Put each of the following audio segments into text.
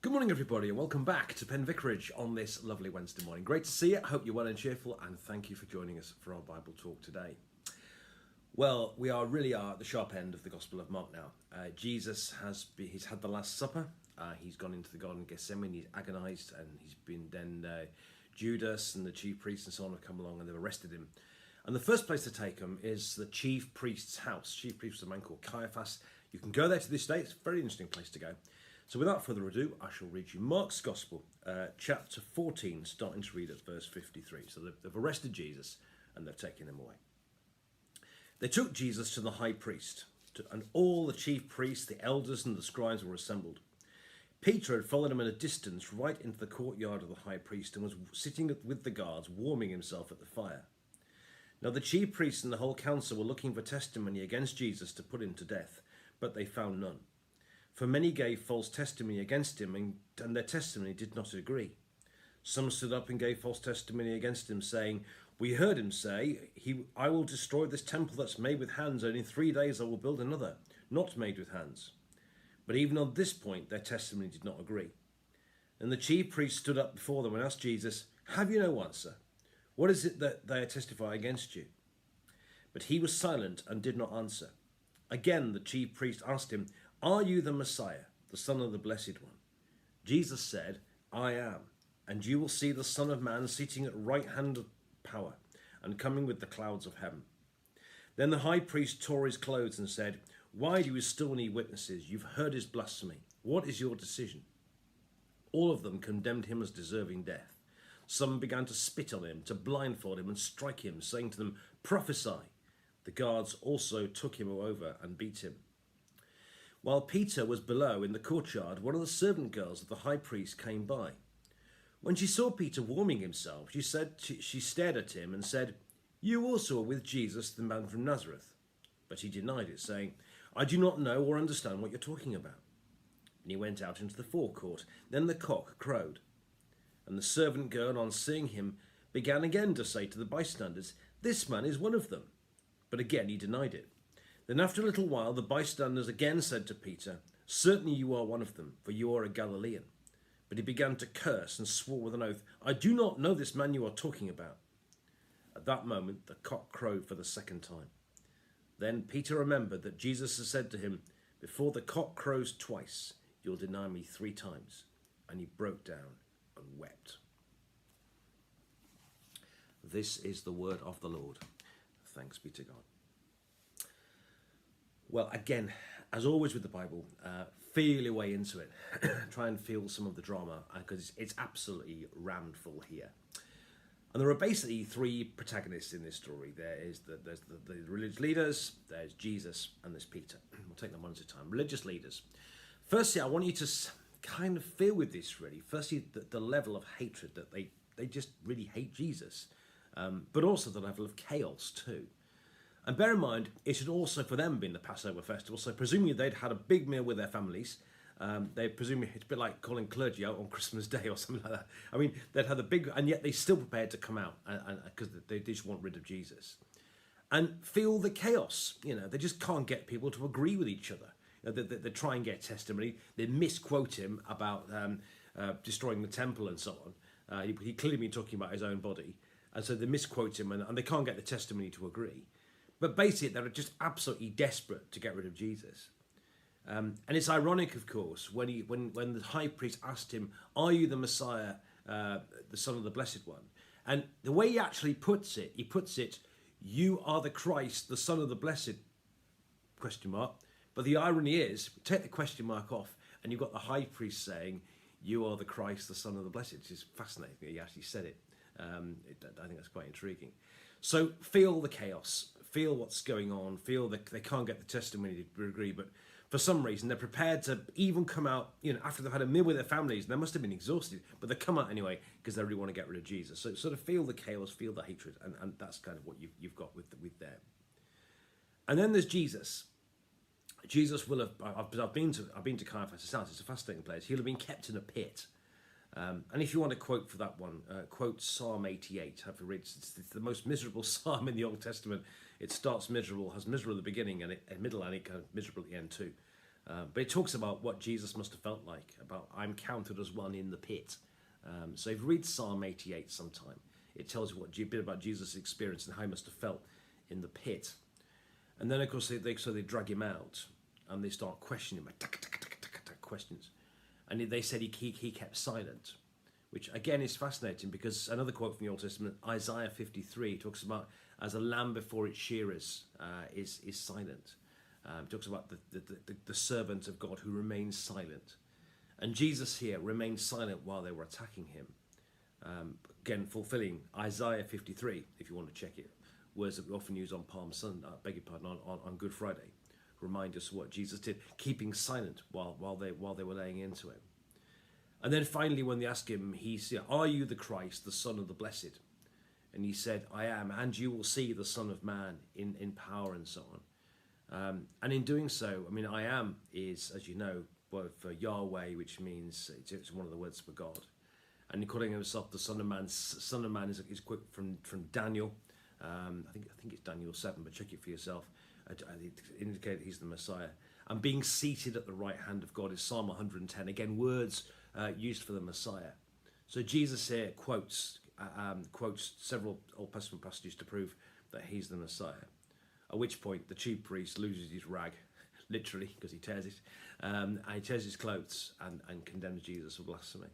Good morning, everybody, and welcome back to Penn Vicarage on this lovely Wednesday morning. Great to see you. I hope you're well and cheerful, and thank you for joining us for our Bible talk today. Well, we really are at the sharp end of the Gospel of Mark now. Jesus he's had the Last Supper. He's gone into the Garden of Gethsemane. He's agonised, and he's been then Judas and the chief priests and so on have come along, and they've arrested him. And the first place to take him is the chief priest's house. Chief priest was a man called Caiaphas. You can go there to this day. It's a very interesting place to go. So without further ado, I shall read you Mark's Gospel, chapter 14, starting to read at verse 53. So they've arrested Jesus and they've taken him away. They took Jesus to the high priest, and all the chief priests, the elders and the scribes were assembled. Peter had followed him at a distance right into the courtyard of the high priest and was sitting with the guards, warming himself at the fire. Now the chief priests and the whole council were looking for testimony against Jesus to put him to death, but they found none. For many gave false testimony against him, and their testimony did not agree. Some stood up and gave false testimony against him, saying, "We heard him say, I will destroy this temple that's made with hands, and in 3 days I will build another, not made with hands." But even on this point, their testimony did not agree. And the chief priest stood up before them and asked Jesus, "Have you no answer? What is it that they testify against you?" But he was silent and did not answer. Again, the chief priest asked him, "Are you the Messiah, the Son of the Blessed One?" Jesus said, "I am, and you will see the Son of Man sitting at right hand of power and coming with the clouds of heaven." Then the high priest tore his clothes and said, "Why do you still need witnesses? You've heard his blasphemy. What is your decision?" All of them condemned him as deserving death. Some began to spit on him, to blindfold him and strike him, saying to them, "Prophesy." The guards also took him over and beat him. While Peter was below in the courtyard, one of the servant girls of the high priest came by. When she saw Peter warming himself, she stared at him and said, "You also are with Jesus, the man from Nazareth." But he denied it, saying, "I do not know or understand what you're talking about." And he went out into the forecourt. Then the cock crowed. And the servant girl, on seeing him, began again to say to the bystanders, "This man is one of them." But again he denied it. Then after a little while the bystanders again said to Peter, "Certainly you are one of them, for you are a Galilean." But he began to curse and swore with an oath, "I do not know this man you are talking about." At that moment the cock crowed for the second time. Then Peter remembered that Jesus had said to him, "Before the cock crows twice, you'll deny me 3 times." And he broke down and wept. This is the word of the Lord. Thanks be to God. Well, again, as always with the Bible, feel your way into it. Try and feel some of the drama, because it's absolutely rammed full here. And there are basically 3 protagonists in this story. There's the religious leaders, there's Jesus, and there's Peter. We'll take them one at a time. Religious leaders. Firstly, I want you to kind of feel with this, really. Firstly, the level of hatred that they just really hate Jesus. But also the level of chaos too. And bear in mind, it had also for them been the Passover festival, so presumably they'd had a big meal with their families. They presumably, it's a bit like calling clergy out on Christmas Day or something like that. I mean, they'd had a big, and yet they still prepared to come out because they just want rid of Jesus. And feel the chaos, they just can't get people to agree with each other. They try and get testimony, they misquote him about destroying the temple and so on. He clearly been talking about his own body. And so they misquote him, and they can't get the testimony to agree. But basically, they're just absolutely desperate to get rid of Jesus. And it's ironic, of course, when the high priest asked him, "Are you the Messiah, the Son of the Blessed One?" And the way he actually puts it, "You are the Christ, the Son of the Blessed?" ? But the irony is, take the question mark off, and you've got the high priest saying, "You are the Christ, the Son of the Blessed," which is fascinating that he actually said it. I think that's quite intriguing. So feel the chaos, feel what's going on, feel that they can't get the testimony to agree, but for some reason they're prepared to even come out, after they've had a meal with their families, and they must have been exhausted, but they come out anyway because they really want to get rid of Jesus. So sort of feel the chaos, feel the hatred, and that's kind of what you've got with them. And then there's Jesus. Jesus will have, I've been to Caiaphas' house, it's a fascinating place. He'll have been kept in a pit. And if you want a quote for that one, quote Psalm 88. Have you read? It's the most miserable psalm in the Old Testament. It starts miserable, has miserable at the beginning and middle, and it kind of miserable at the end too. But it talks about what Jesus must have felt like, about I'm counted as one in the pit. So if you read Psalm 88 sometime, it tells you a bit about Jesus' experience and how he must have felt in the pit. And then, of course, they drag him out and they start questioning him, questions. And they said he kept silent, which again is fascinating, because another quote from the Old Testament, Isaiah 53, talks about as a lamb before its shearers is silent. Talks about the servant of God who remains silent. And Jesus here remained silent while they were attacking him. Again, fulfilling Isaiah 53, if you want to check it. Words that we often use on Palm Sunday, on Good Friday. Remind us what Jesus did, keeping silent while they were laying into him. And then finally, when they asked him, he said, "Are you the Christ, the Son of the Blessed?" And he said, "I am, and you will see the Son of Man in power," and so on. And in doing so, I mean, I am is, as you know, word for Yahweh, which means it's one of the words for God. And calling himself the Son of Man. Son of Man is quote from Daniel. I think it's Daniel 7, but check it for yourself. It indicates he's the Messiah. And being seated at the right hand of God is Psalm 110. Again, words used for the Messiah. So Jesus here quotes several Old Testament passages to prove that he's the Messiah. At which point the chief priest loses his rag, literally, because he tears it, and he tears his clothes and condemns Jesus for blasphemy.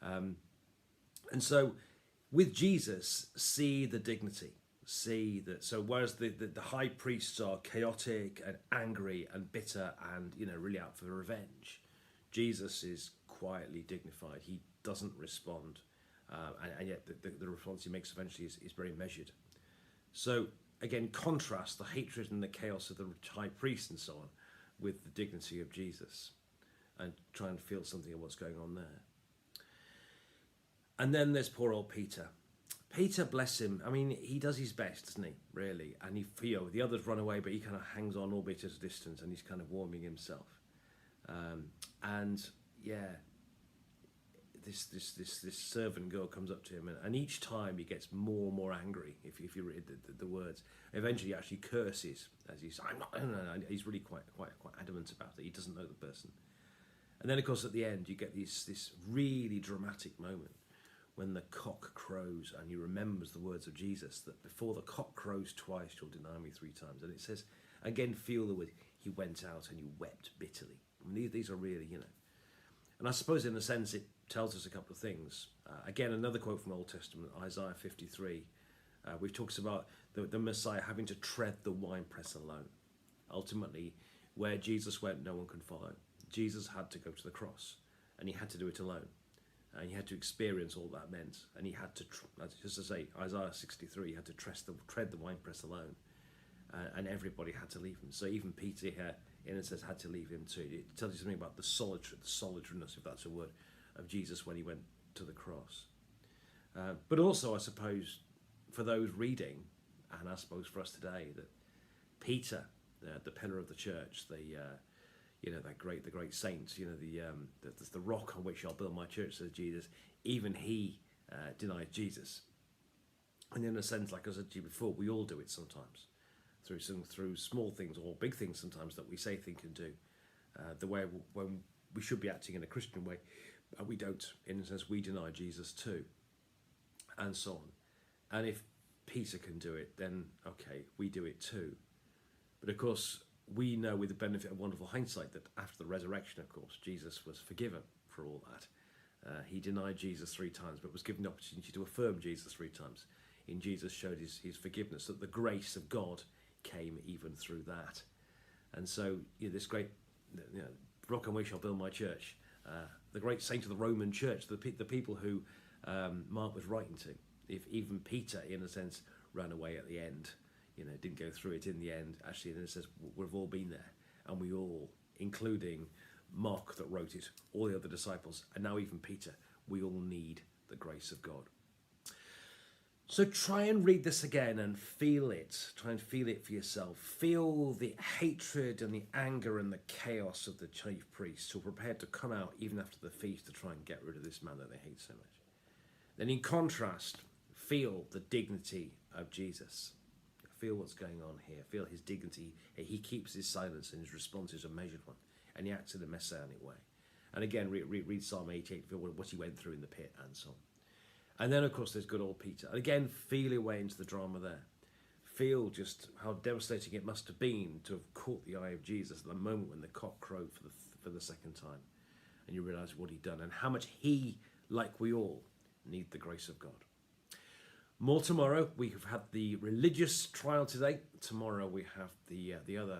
And so with Jesus, see the dignity. See that. So whereas the high priests are chaotic and angry and bitter and really out for revenge, Jesus is quietly dignified. He doesn't respond, and yet the response he makes eventually is very measured. So again, contrast the hatred and the chaos of the high priest and so on with the dignity of Jesus, and try and feel something of what's going on there. And then there's poor old Peter. Peter, bless him. I mean, he does his best, doesn't he? Really, and the others run away, but he kind of hangs on, albeit at a distance, and he's kind of warming himself. And yeah, this servant girl comes up to him, and each time he gets more and more angry. If you read the words, eventually he actually curses as he's "I'm not." No. He's really quite adamant about it. He doesn't know the person. And then, of course, at the end, you get this really dramatic moment when the cock crows, and he remembers the words of Jesus that before the cock crows twice, you'll deny me 3 times. And it says, again, feel the word. He went out and he wept bitterly. I mean, these are really, And I suppose in a sense it tells us a couple of things. Again, another quote from Old Testament, Isaiah 53, which talks about the Messiah having to tread the winepress alone. Ultimately, where Jesus went, no one can follow. Jesus had to go to the cross, and he had to do it alone. And he had to experience all that meant. And he had to, just to say, Isaiah 63, he had to tread the winepress alone. And everybody had to leave him. So even Peter here, in a sense, had to leave him too. It tells you something about the solitariness, if that's a word, of Jesus when he went to the cross. But also, I suppose, for those reading, and I suppose for us today, that Peter, the pillar of the church, the great saint, the rock on which I'll build my church, says Jesus. Even he denied Jesus, and in a sense, like I said to you before, we all do it sometimes, through small things or big things sometimes that we say, think, and do, the way when we should be acting in a Christian way, we don't. In a sense, we deny Jesus too, and so on. And if Peter can do it, then okay, we do it too. But of course, we know with the benefit of wonderful hindsight that after the resurrection, of course, Jesus was forgiven for all that. He denied Jesus 3 times, but was given the opportunity to affirm Jesus 3 times. In Jesus showed his forgiveness, that the grace of God came even through that. And so this great rock on which I'll build my church, the great saint of the Roman church, the people who Mark was writing to, if even Peter, in a sense, ran away at the end, didn't go through it in the end. Actually, then it says we've all been there, and we all, including Mark that wrote it, all the other disciples, and now even Peter, we all need the grace of God. So try and read this again and feel it. Try and feel it for yourself. Feel the hatred and the anger and the chaos of the chief priests who are prepared to come out even after the feast to try and get rid of this man that they hate so much. Then in contrast, feel the dignity of Jesus. Feel what's going on here. Feel his dignity. He keeps his silence and his response is a measured one. and he acts in a messianic way. And again, read Psalm 88 for what he went through in the pit and so on. And then, of course, there's good old Peter. And again, feel your way into the drama there. Feel just how devastating it must have been to have caught the eye of Jesus at the moment when the cock crowed for the second time. And you realise what he'd done and how much he, like we all, need the grace of God. More tomorrow. We have had the religious trial today. Tomorrow we have the other